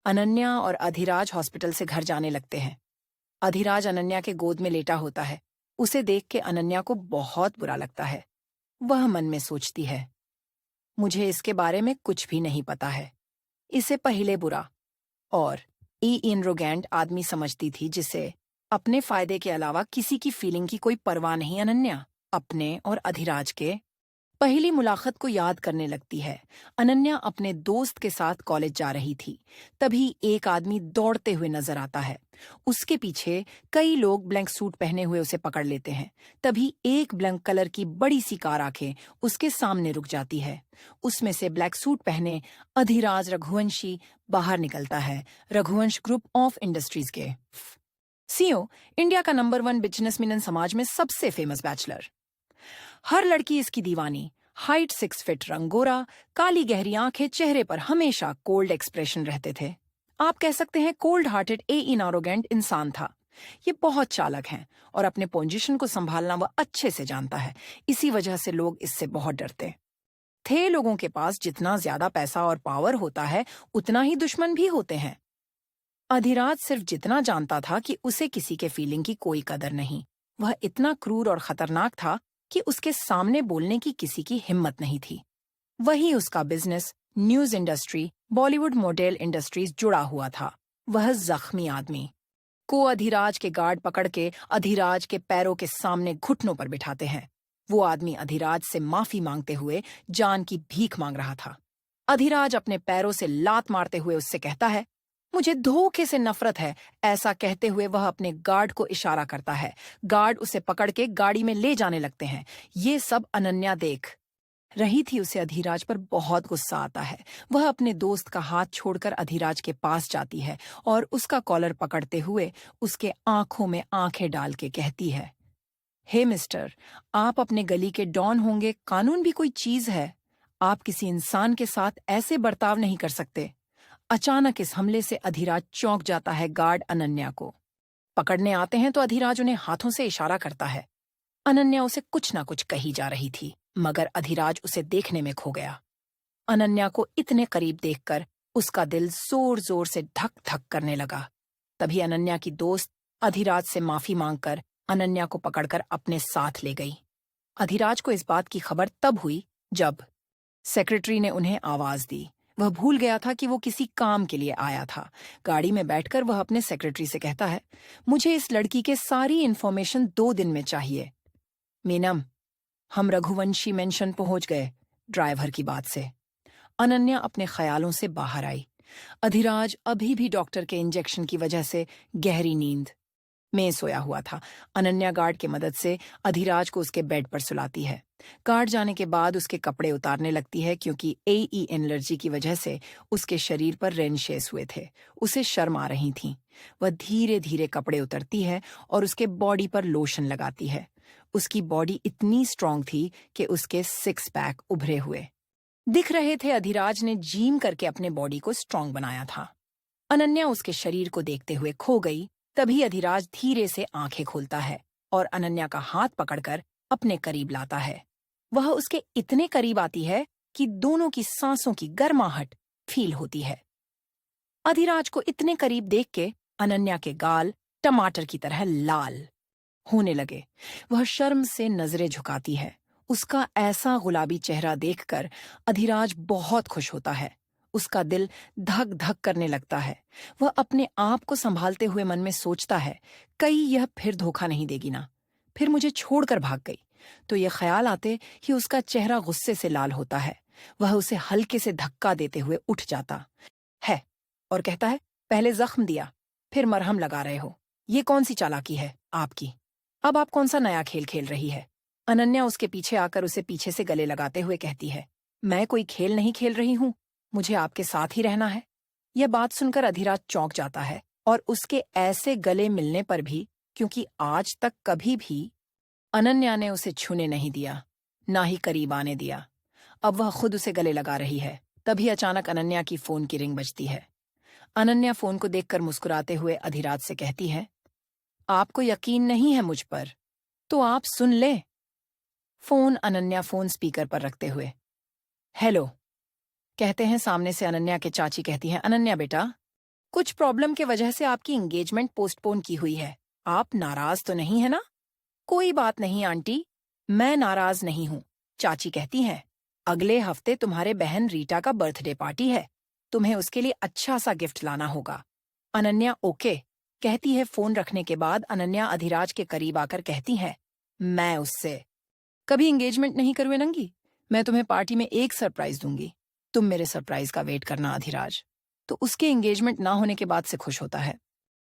अनन्या और अधिराज हॉस्पिटल से घर जाने लगते हैं। अधिराज अनन्या के गोद में लेटा होता है। उसे देख के अनन्या को बहुत बुरा लगता है। वह मन में सोचती है, मुझे इसके बारे में कुछ भी नहीं पता है। इसे पहले बुरा और इनरोगेंट आदमी समझती थी, जिसे अपने फायदे के अलावा किसी की फीलिंग की कोई परवाह नहीं। अनन्या अपने और अधिराज के पहली मुलाकात को याद करने लगती है। अनन्या अपने दोस्त के साथ कॉलेज जा रही थी। तभी एक आदमी दौड़ते हुए नजर आता है। उसके पीछे कई लोग ब्लैक सूट पहने हुए उसे पकड़ लेते हैं। तभी एक ब्लैक कलर की बड़ी सी कार आके उसके सामने रुक जाती है। उसमें से ब्लैक सूट पहने अधिराज रघुवंशी बाहर निकलता है। रघुवंश ग्रुप ऑफ इंडस्ट्रीज के सीईओ, इंडिया का नंबर 1 बिजनेसमैन, समाज में सबसे फेमस बैचलर। हर लड़की इसकी दीवानी। हाइट 6 फीट, रंग गोरा, काली गहरी आंखें, चेहरे पर हमेशा कोल्ड एक्सप्रेशन रहते थे। आप कह सकते हैं कोल्ड हार्टेड इनआरोगेंट इंसान था। ये बहुत चालक है और अपने पोजीशन को संभालना वह अच्छे से जानता है। इसी वजह से लोग इससे बहुत डरते थे। लोगों के पास जितना ज्यादा पैसा और पावर होता है, उतना ही दुश्मन भी होते हैं। अधिराज सिर्फ जितना जानता था कि उसे किसी के फीलिंग की कोई कदर नहीं। वह इतना क्रूर और खतरनाक था कि उसके सामने बोलने की किसी की हिम्मत नहीं थी। वही उसका business, news industry, Bollywood model industries जुड़ा हुआ था। वह जख्मी आदमी को अधिराज के गार्ड पकड़ के अधिराज के पैरों के सामने घुटनों पर बिठाते हैं। वो आदमी अधिराज से माफी मांगते हुए जान की भीख मांग रहा था। अधिराज अपने पैरों से लात मारते हुए उससे कहता है, मुझे धोखे से नफरत है। ऐसा कहते हुए वह अपने गार्ड को इशारा करता है। गार्ड उसे पकड़ के गाड़ी में ले जाने लगते हैं। ये सब अनन्या देख रही थी। उसे अधिराज पर बहुत गुस्सा आता है। वह अपने दोस्त का हाथ छोड़कर अधिराज के पास जाती है और उसका कॉलर पकड़ते हुए उसके आंखों में आंखें डाल के कहती है, हे मिस्टर, आप अपने गली के डॉन होंगे, कानून भी कोई चीज है। आप किसी इंसान के साथ ऐसे बर्ताव नहीं कर सकते। अचानक इस हमले से अधिराज चौंक जाता है। गार्ड अनन्या को पकड़ने आते हैं तो अधिराज उन्हें हाथों से इशारा करता है। अनन्या उसे कुछ ना कुछ कही जा रही थी, मगर अधिराज उसे देखने में खो गया। अनन्या को इतने करीब देखकर उसका दिल जोर जोर से धक धक करने लगा। तभी अनन्या की दोस्त अधिराज से माफी मांगकर अनन्या को पकड़कर अपने साथ ले गई। अधिराज को इस बात की खबर तब हुई जब सेक्रेटरी ने उन्हें आवाज दी। वह भूल गया था कि वो किसी काम के लिए आया था। गाड़ी में बैठकर वह अपने सेक्रेटरी से कहता है, मुझे इस लड़की के सारी इंफॉर्मेशन 2 दिन में चाहिए। मीनम, हम रघुवंशी मेंशन पहुंच गए। ड्राइवर की बात से अनन्या अपने ख्यालों से बाहर आई। अधिराज अभी भी डॉक्टर के इंजेक्शन की वजह से गहरी नींद में सोया हुआ था। अनन्या गार्ड की मदद से अधिराज को उसके बेड पर सुलाती है। गार्ड जाने के बाद उसके कपड़े उतारने लगती है, क्योंकि एलर्जी की वजह से उसके शरीर पर रेनशेस हुए थे। उसे शर्म आ रही थी। वह धीरे धीरे कपड़े उतरती है और उसके बॉडी पर लोशन लगाती है। उसकी बॉडी इतनी स्ट्रांग थी कि उसके 6 पैक उभरे हुए दिख रहे थे। अधिराज ने जिम करके अपने बॉडी को स्ट्रांग बनाया था। अनन्या उसके शरीर को देखते हुए खो गई। तभी अधिराज धीरे से आंखें खोलता है और अनन्या का हाथ पकड़कर अपने करीब लाता है। वह उसके इतने करीब आती है कि दोनों की सांसों की गर्माहट फील होती है। अधिराज को इतने करीब देख के अनन्या के गाल टमाटर की तरह लाल होने लगे। वह शर्म से नजरें झुकाती है। उसका ऐसा गुलाबी चेहरा देखकर अधिराज बहुत खुश होता है। उसका दिल धक धक करने लगता है। वह अपने आप को संभालते हुए मन में सोचता है, कहीं यह फिर धोखा नहीं देगी ना। फिर मुझे छोड़कर भाग गई। तो यह ख्याल आते ही उसका चेहरा गुस्से से लाल होता है। वह उसे हल्के से धक्का देते हुए उठ जाता है और कहता है, पहले जख्म दिया, फिर मरहम लगा रहे हो। ये कौन सी चालाकी है आपकी? अब आप कौन सा नया खेल खेल रही है? अनन्या उसके पीछे आकर उसे पीछे से गले लगाते हुए कहती है, मैं कोई खेल नहीं खेल रही हूँ, मुझे आपके साथ ही रहना है। यह बात सुनकर अधिराज चौंक जाता है और उसके ऐसे गले मिलने पर भी, क्योंकि आज तक कभी भी अनन्या ने उसे छूने नहीं दिया, ना ही करीब आने दिया। अब वह खुद उसे गले लगा रही है। तभी अचानक अनन्या की फोन की रिंग बजती है। अनन्या फोन को देखकर मुस्कुराते हुए अधिराज से कहती है, आपको यकीन नहीं है मुझ पर, तो आप सुन ले। फोन अनन्या फोन स्पीकर पर रखते हुए, हेलो कहते हैं। सामने से अनन्या के चाची कहती हैं, अनन्या बेटा, कुछ प्रॉब्लम के वजह से आपकी एंगेजमेंट पोस्टपोन की हुई है। आप नाराज तो नहीं है ना? कोई बात नहीं आंटी, मैं नाराज नहीं हूँ। चाची कहती हैं, अगले हफ्ते तुम्हारे बहन रीटा का बर्थडे पार्टी है। तुम्हें उसके लिए अच्छा सा गिफ्ट लाना होगा। अनन्या ओके कहती है। फोन रखने के बाद अनन्या अधिराज के करीब आकर कहती है, मैं उससे कभी एंगेजमेंट नहीं करूँ नंगी। मैं तुम्हें पार्टी में एक सरप्राइज दूंगी। तुम मेरे सरप्राइज का वेट करना अधिराज। तो उसके एंगेजमेंट ना होने के बाद से खुश होता है।